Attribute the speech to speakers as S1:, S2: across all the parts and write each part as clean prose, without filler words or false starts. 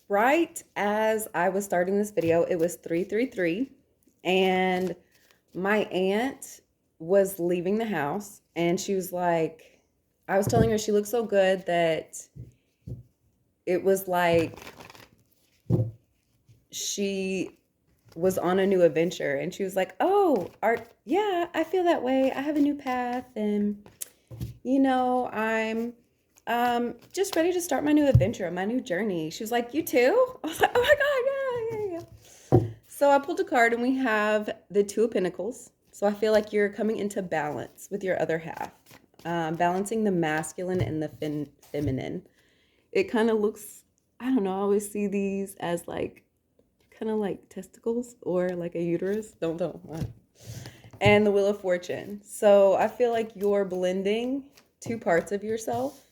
S1: Right as I was starting this video, it was 333, and my aunt was leaving the house, and she was like, I was telling her she looked so good that it was like she was on a new adventure, and she was like, "Oh, art, yeah, I feel that way. I have a new path, and I'm just ready to start my new adventure, my new journey." She was like, "You too?" I was like, "Oh my god, yeah, yeah, yeah." So I pulled a card, and we have the Two of Pentacles. So I feel like you're coming into balance with your other half, balancing the masculine and the feminine. It kind of looks, I don't know, I always see these as like kind of like testicles or like a uterus. Don't know. And the Wheel of Fortune. So I feel like you're blending two parts of yourself.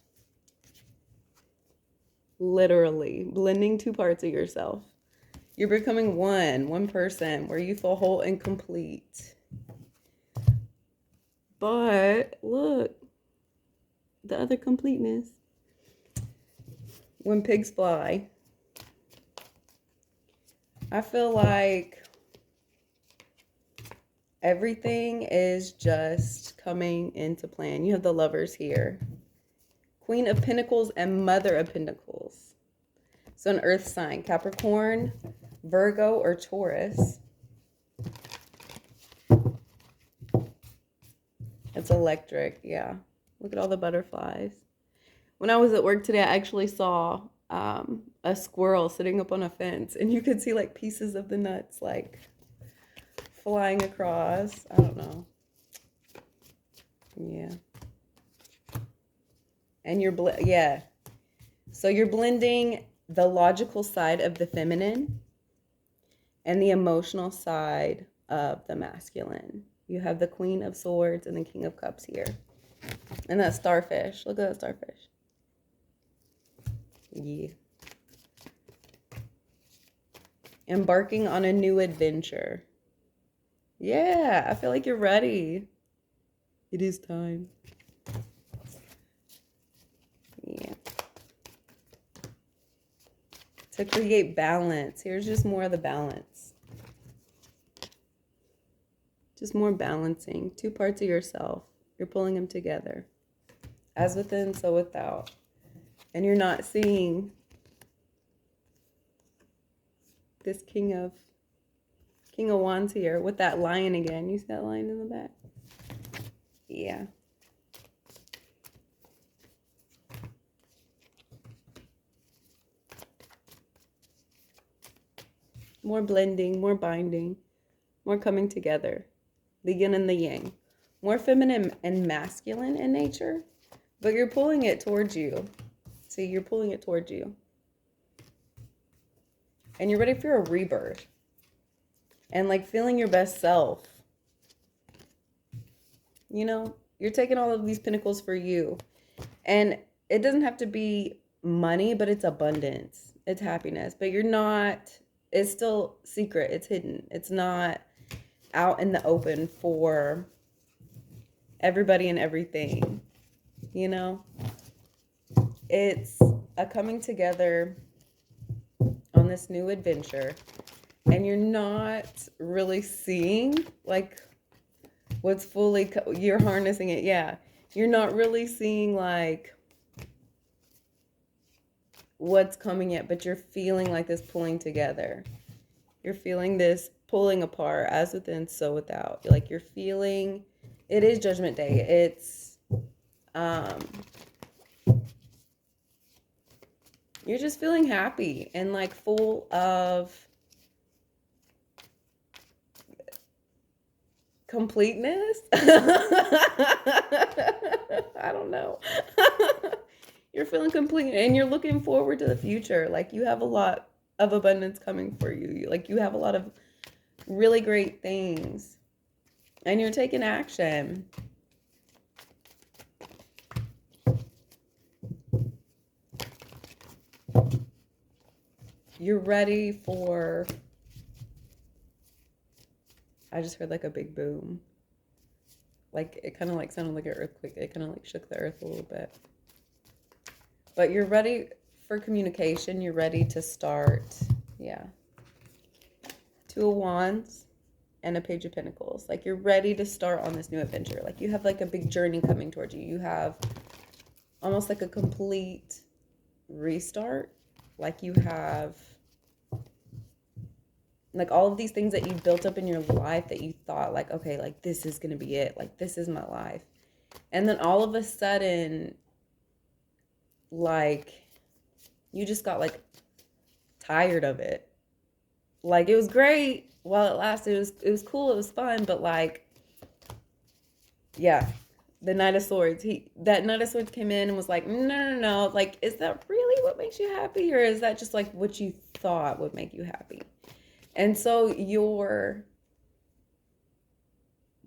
S1: Literally blending two parts of yourself. You're becoming one person where you feel whole and complete. But look, the other completeness. When pigs fly. I feel like everything is just coming into plan. You have the Lovers here. Queen of Pentacles and Mother of Pentacles. So an earth sign, Capricorn, Virgo, or Taurus. It's electric, yeah. Look at all the butterflies. When I was at work today, I actually saw a squirrel sitting up on a fence, and you could see like pieces of the nuts like flying across. I don't know. Yeah. And yeah. So you're blending the logical side of the feminine and the emotional side of the masculine. You have the Queen of Swords and the King of Cups here. And that starfish. Look at that starfish. Yeah. Embarking on a new adventure. Yeah, I feel like you're ready. It is time. Yeah. To create balance. Here's just more of the balance. Just more balancing. Two parts of yourself. You're pulling them together. As within, so without. And you're not seeing this King of Wands here with that lion again. You see that lion in the back? Yeah. More blending, more binding, more coming together. The yin and the yang. More feminine and masculine in nature, but you're pulling it towards you. See, you're pulling it towards you. And you're ready for a rebirth. And like feeling your best self. You know, you're taking all of these pentacles for you. And it doesn't have to be money, but it's abundance. It's happiness. But you're not, it's still secret. It's hidden. It's not out in the open for everybody and everything. You know? It's a coming together on this new adventure. And you're not really seeing like what's fully, you're harnessing it. Yeah. You're not really seeing like what's coming yet, but you're feeling like this pulling together. You're feeling this pulling apart, as within, so without. Like you're feeling, it is Judgment Day. It's, you're just feeling happy and like full of completeness. I don't know. You're feeling complete and you're looking forward to the future. Like you have a lot of abundance coming for you. Like you have a lot of really great things and you're taking action. You're ready for, I just heard like a big boom. Like it kind of like sounded like an earthquake. It kind of like shook the earth a little bit. But you're ready for communication. You're ready to start. Yeah. Two of Wands and a Page of Pentacles. Like, you're ready to start on this new adventure. Like, you have like a big journey coming towards you. You have almost like a complete restart. Like, you have like all of these things that you built up in your life that you thought like, okay, like this is going to be it. Like, this is my life. And then all of a sudden, like, you just got like tired of it. Like, it was great while it lasted. It was cool. It was fun. But like, yeah, the Knight of Swords. That Knight of Swords came in and was like, no, no, no. Like, is that really what makes you happy, or is that just like what you thought would make you happy? And so you're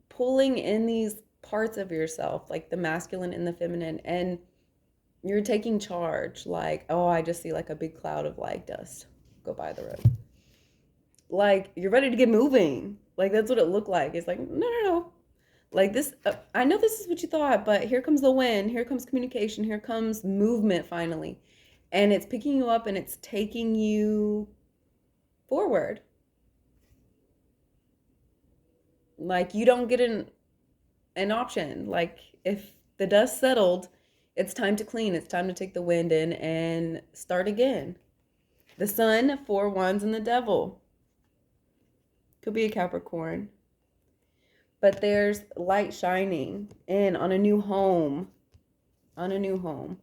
S1: pulling in these parts of yourself, like the masculine and the feminine, and you're taking charge. Like, oh, I just see like a big cloud of like dust go by the road. Like, you're ready to get moving. Like, that's what it looked like. It's like, no, no, no. Like, this, I know this is what you thought, but here comes the wind. Here comes communication. Here comes movement finally. And it's picking you up and it's taking you forward. Like, you don't get an option. Like, if the dust settled, it's time to clean. It's time to take the wind in and start again. The Sun, Four of Wands, and the Devil. Could be a Capricorn. But there's light shining in on a new home. On a new home.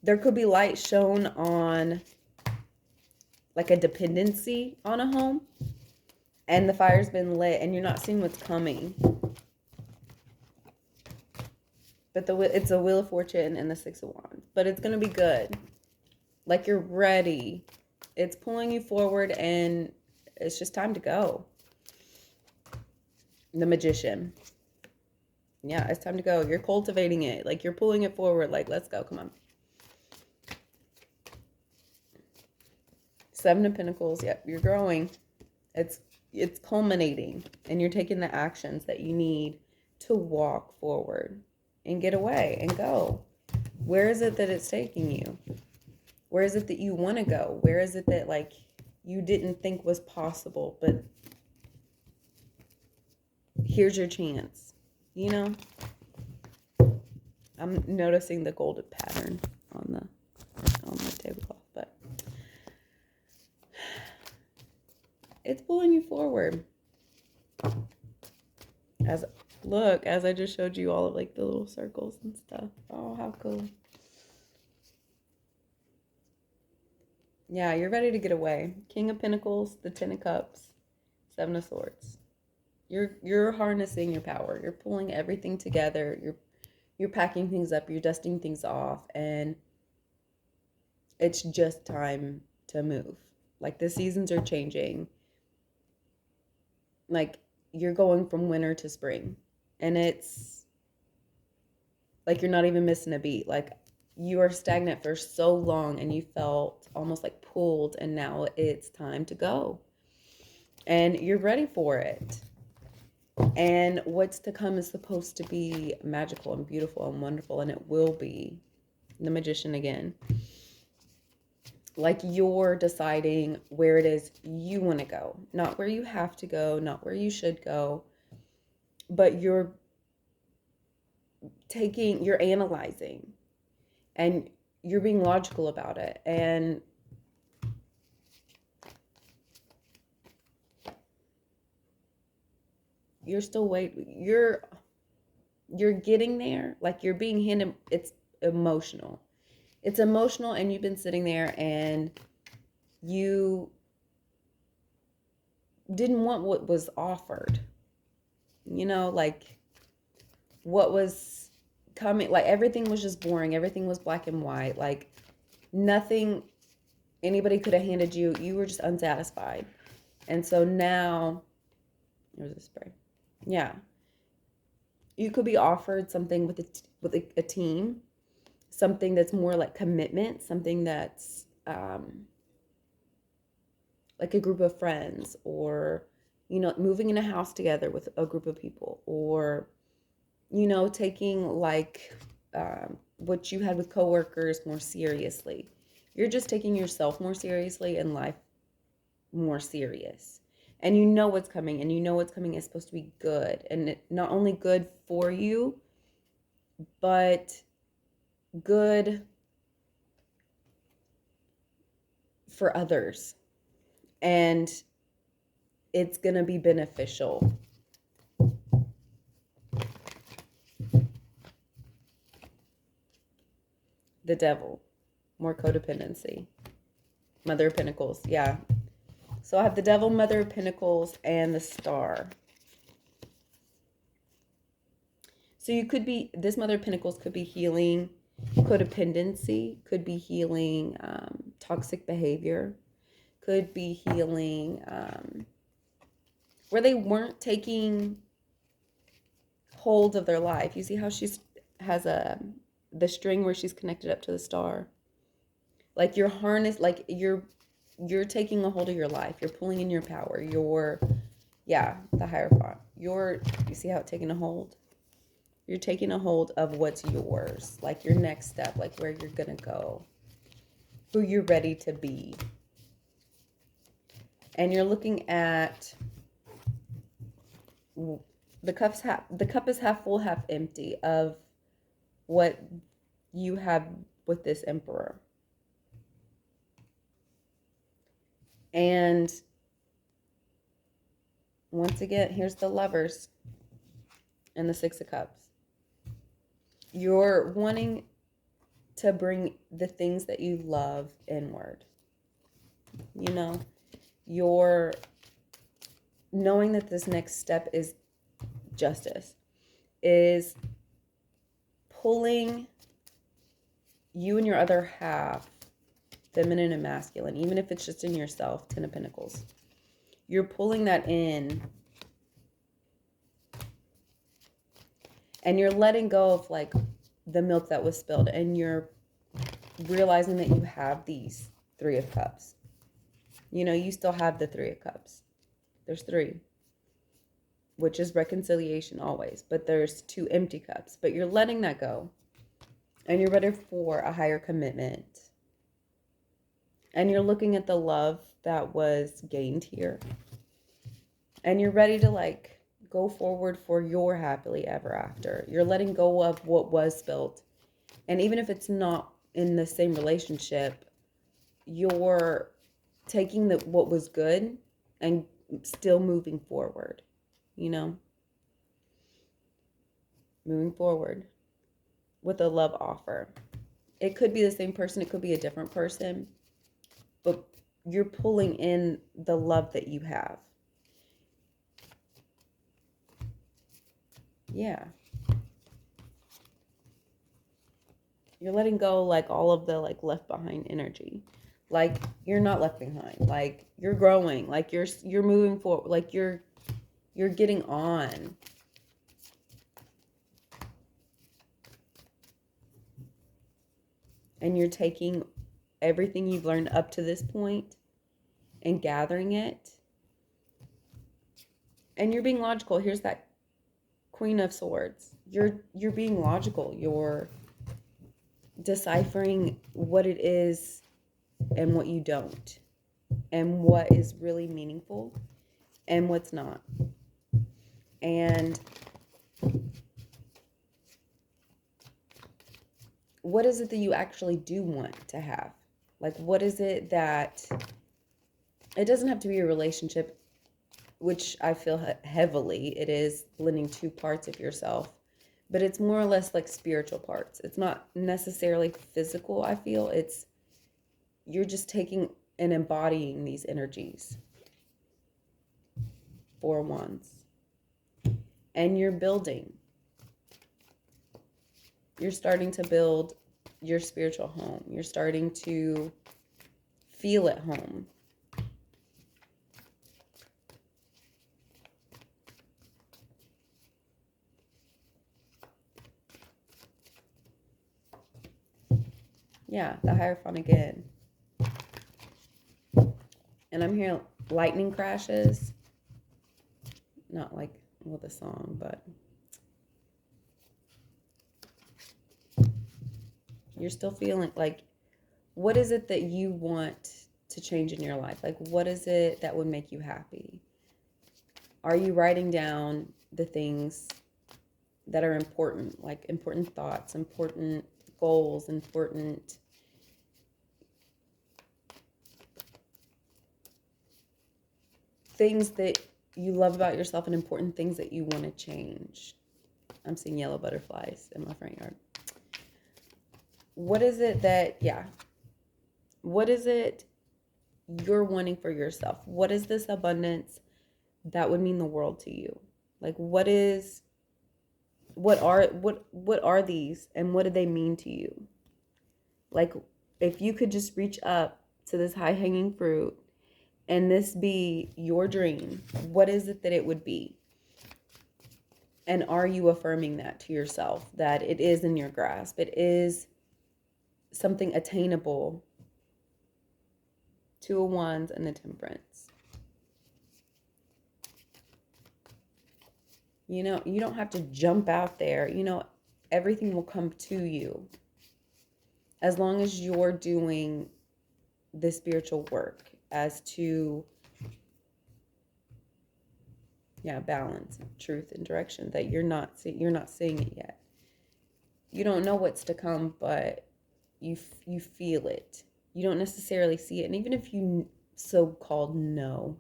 S1: There could be light shown on like a dependency on a home. And the fire's been lit and you're not seeing what's coming. But it's a Wheel of Fortune and the Six of Wands. But it's going to be good. Like, you're ready. It's pulling you forward and it's just time to go. The Magician. Yeah, it's time to go. You're cultivating it. Like, you're pulling it forward. Like, let's go. Come on. Seven of Pentacles. Yep, you're growing. It's culminating. And you're taking the actions that you need to walk forward and get away and go. Where is it that it's taking you? Where is it that you want to go? Where is it that, like, you didn't think was possible, but here's your chance, you know? I'm noticing the golden pattern on the tablecloth, but it's pulling you forward. As I just showed you all of like the little circles and stuff. Oh, how cool. Yeah, you're ready to get away. King of Pentacles, the Ten of Cups, Seven of Swords. You're harnessing your power. You're pulling everything together. You're packing things up. You're dusting things off, and it's just time to move. Like, the seasons are changing. Like, you're going from winter to spring, and it's like you're not even missing a beat. Like, you are stagnant for so long and you felt almost like pulled, and now it's time to go. And you're ready for it. And what's to come is supposed to be magical and beautiful and wonderful, and it will be. The Magician again. Like, you're deciding where it is you want to go. Not where you have to go, not where you should go, but you're analyzing. And you're being logical about it. And you're still waiting. You're getting there. Like, you're being handed. It's emotional. It's emotional, and you've been sitting there and you didn't want what was offered. You know, like, what was coming, like, everything was just boring. Everything was black and white. Like, nothing anybody could have handed you. You were just unsatisfied. And so now, there's a spray. Yeah. You could be offered something with a team, something that's more like commitment, something that's like a group of friends, or, you know, moving in a house together with a group of people, or, taking like what you had with coworkers more seriously. You're just taking yourself more seriously and life more serious. And you know what's coming, and you know what's coming is supposed to be good. And not only good for you, but good for others. And it's going to be beneficial. The Devil, more codependency. Mother of Pentacles, yeah. So I have the Devil, Mother of Pentacles, and the Star. So you could be, this Mother of Pentacles could be healing codependency, could be healing toxic behavior, could be healing where they weren't taking hold of their life. You see how she has the string where she's connected up to the star? Like you're harnessed, like you're taking a hold of your life. You're pulling in your power. The Hierophant. You see how it's taking a hold? You're taking a hold of what's yours, like your next step, like where you're going to go, who you're ready to be. And you're looking at the cup is half full, half empty of what you have with this Emperor. And once again, here's the Lovers and the Six of Cups. You're wanting to bring the things that you love inward. You're knowing that this next step is justice, is pulling you and your other half, feminine and masculine, even if it's just in yourself, Ten of Pentacles. You're pulling that in, and you're letting go of like the milk that was spilled, and you're realizing that you have these Three of Cups. You still have the Three of Cups. There's three, which is reconciliation always, but there's two empty cups. But you're letting that go, and you're ready for a higher commitment. And you're looking at the love that was gained here, and you're ready to like go forward for your happily ever after. You're letting go of what was spilled, and even if it's not in the same relationship, you're taking what was good and still moving forward, moving forward with a love offer. It could be the same person, it could be a different person, but you're pulling in the love that you have. Yeah. You're letting go like all of the like left behind energy. Like you're not left behind. Like you're growing. Like you're moving forward. Like you're getting on. And you're taking everything you've learned up to this point and gathering it. And you're being logical. Here's that Queen of Swords. You're being logical. You're deciphering what it is and what you don't, and what is really meaningful and what's not. And what is it that you actually do want to have? Like, what is it that, it doesn't have to be a relationship, which I feel heavily it is blending two parts of yourself, but it's more or less like spiritual parts. It's not necessarily physical, I feel. You're just taking and embodying these energies. Four of Wands. And you're building. You're starting to build your spiritual home. You're starting to feel at home. Yeah, the Hierophant again. And I'm hearing lightning crashes. Not like, well, the song, but You're still feeling like, what is it that you want to change in your life? Like, what is it that would make you happy? Are you writing down the things that are important, like important thoughts, important goals, important things that you love about yourself and important things that you want to change? I'm seeing yellow butterflies in my front yard. What is it that, yeah, what is it you're wanting for yourself? What is this abundance that would mean the world to you? Like, what are these, and what do they mean to you? Like, if you could just reach up to this high hanging fruit and this be your dream, what is it that it would be? And are you affirming that to yourself, that it is in your grasp? It is something attainable. Two of Wands and the Temperance. You know, you don't have to jump out there. You know, everything will come to you as long as you're doing the spiritual work as to, yeah, balance, truth, and direction. That you're not seeing it yet. You don't know what's to come, but you feel it. You don't necessarily see it, and even if you so-called know,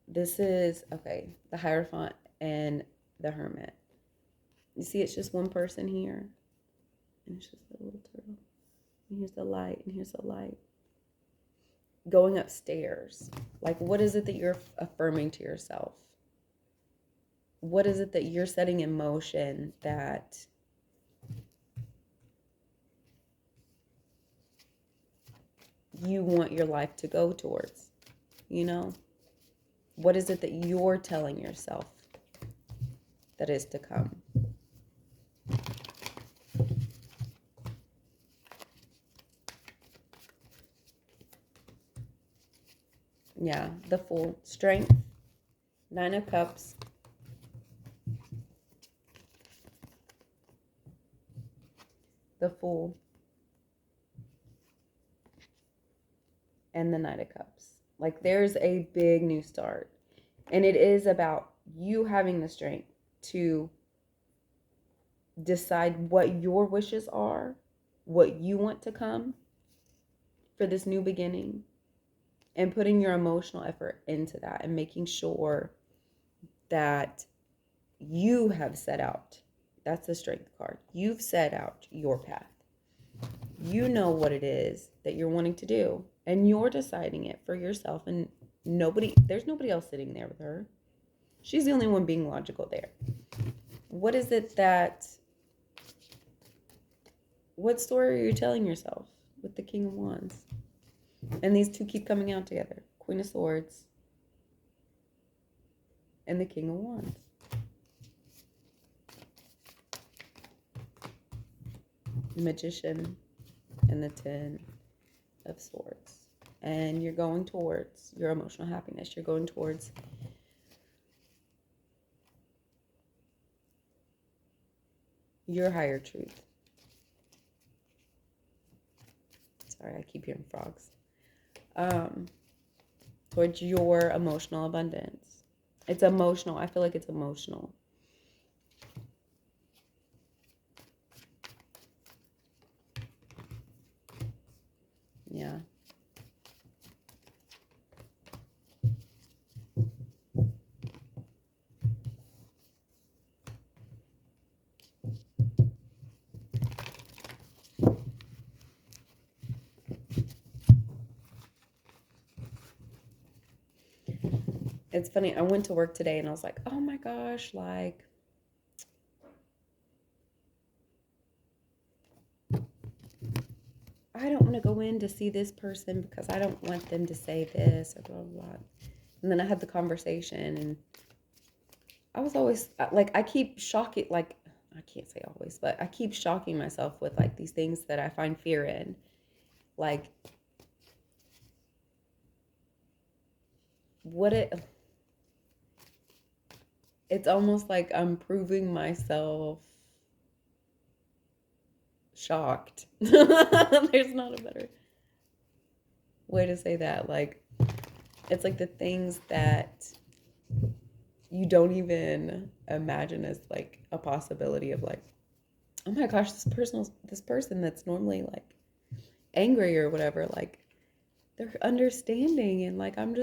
S1: this is okay. The Hierophant and the Hermit. You see, it's just one person here, and it's just a little turtle. And here's the light, and here's the light. Going upstairs. Like, what is it that you're affirming to yourself? What is it that you're setting in motion that you want your life to go towards? You know? What is it that you're telling yourself that is to come? Yeah, the Fool. Strength. 9 of Cups. The Fool. And the Knight of Cups. Like, there's a big new start. And it is about you having the strength to decide what your wishes are, what you want to come for this new beginning, and putting your emotional effort into that and making sure that you have set out. That's the Strength card. You've set out your path. You know what it is that you're wanting to do, and you're deciding it for yourself, and there's nobody else sitting there with her. She's the only one being logical there. What is it what story are you telling yourself with the King of Wands? And these two keep coming out together. Queen of Swords and the King of Wands. Magician and the 10 of Swords. And you're going towards your emotional happiness. You're going towards your higher truth. Sorry, I keep hearing frogs. Towards your emotional abundance. It's emotional. I feel like it's emotional. Yeah. It's funny. I went to work today and I was like, oh my gosh, like, I don't want to go in to see this person because I don't want them to say this or blah, blah, blah. And then I had the conversation, and I was always like, I keep shocking, like, I can't say always, but I keep shocking myself with like these things that I find fear in. Like, it's almost like I'm proving myself shocked. There's not a better way to say that. Like, it's like the things that you don't even imagine as like a possibility of like, oh my gosh, this person that's normally like angry or whatever, like they're understanding, and like I'm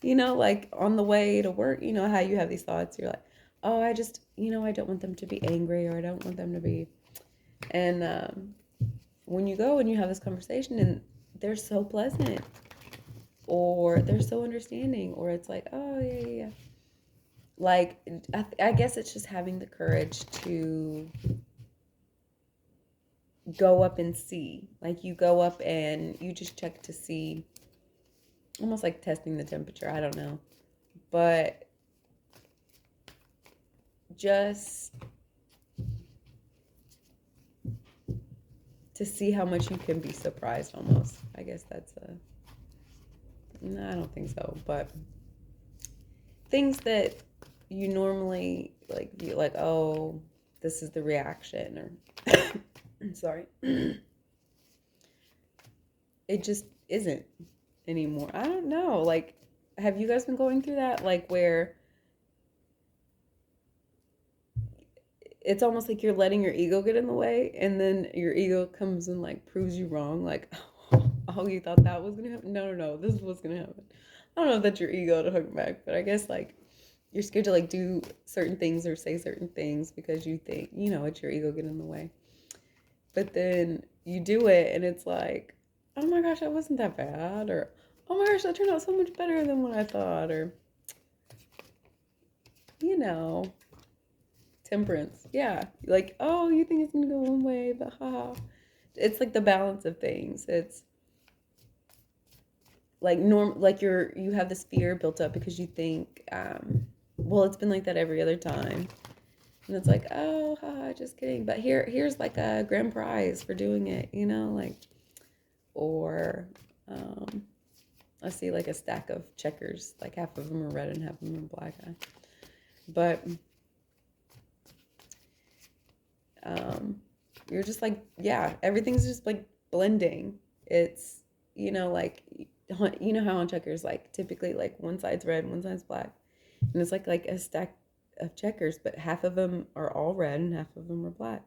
S1: like on the way to work, how you have these thoughts, you're like, oh, I just, I don't want them to be angry, or I don't want them to be, and when you go and you have this conversation and they're so pleasant, or they're so understanding, or it's like, oh yeah, yeah, yeah. Like I guess it's just having the courage to go up and see, like you go up and you just check to see, almost like testing the temperature, I don't know, but just to see how much you can be surprised, almost, I guess that's a, no, I don't think so, but things that you normally like, you like, oh, this is the reaction, or sorry, it just isn't anymore. I don't know, like, have you guys been going through that, like, where it's almost like you're letting your ego get in the way, and then your ego comes and like proves you wrong, like, oh, you thought that was gonna happen? No, no, no, this is what's gonna happen. I don't know if that's your ego to hook back, but I guess like you're scared to like do certain things or say certain things because you think, it's your ego getting in the way. But then you do it and it's like, oh my gosh, that wasn't that bad, or oh my gosh, that turned out so much better than what I thought, or you know, temperance. Yeah. Like, oh, you think it's gonna go one way, but haha. It's like the balance of things. It's like like you have this fear built up because you think, well, it's been like that every other time. And it's like, oh, haha, just kidding. But here's like a grand prize for doing it, like, or I see like a stack of checkers, like half of them are red and half of them are black. But you're just like, yeah, everything's just like blending. It's, like, how on checkers, like typically like one side's red, one side's black. And it's like a stack of checkers, but half of them are all red and half of them are black.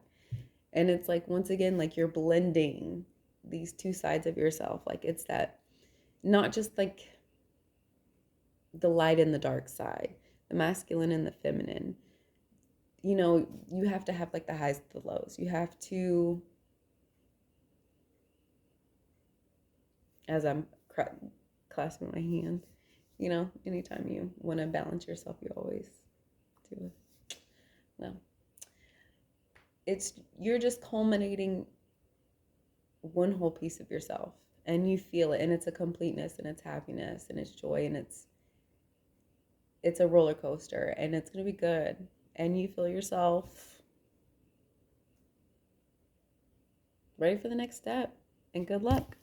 S1: And it's like, once again, like you're blending these two sides of yourself. Like it's that, not just like the light and the dark side, the masculine and the feminine. You have to have like the highs and the lows. You have to, as I'm clasping my hand, anytime you want to balance yourself, you always do it. No. You're just culminating one whole piece of yourself, and you feel it, and it's a completeness, and it's happiness, and it's joy, and it's a roller coaster, and it's going to be good. And you feel yourself ready for the next step, and good luck.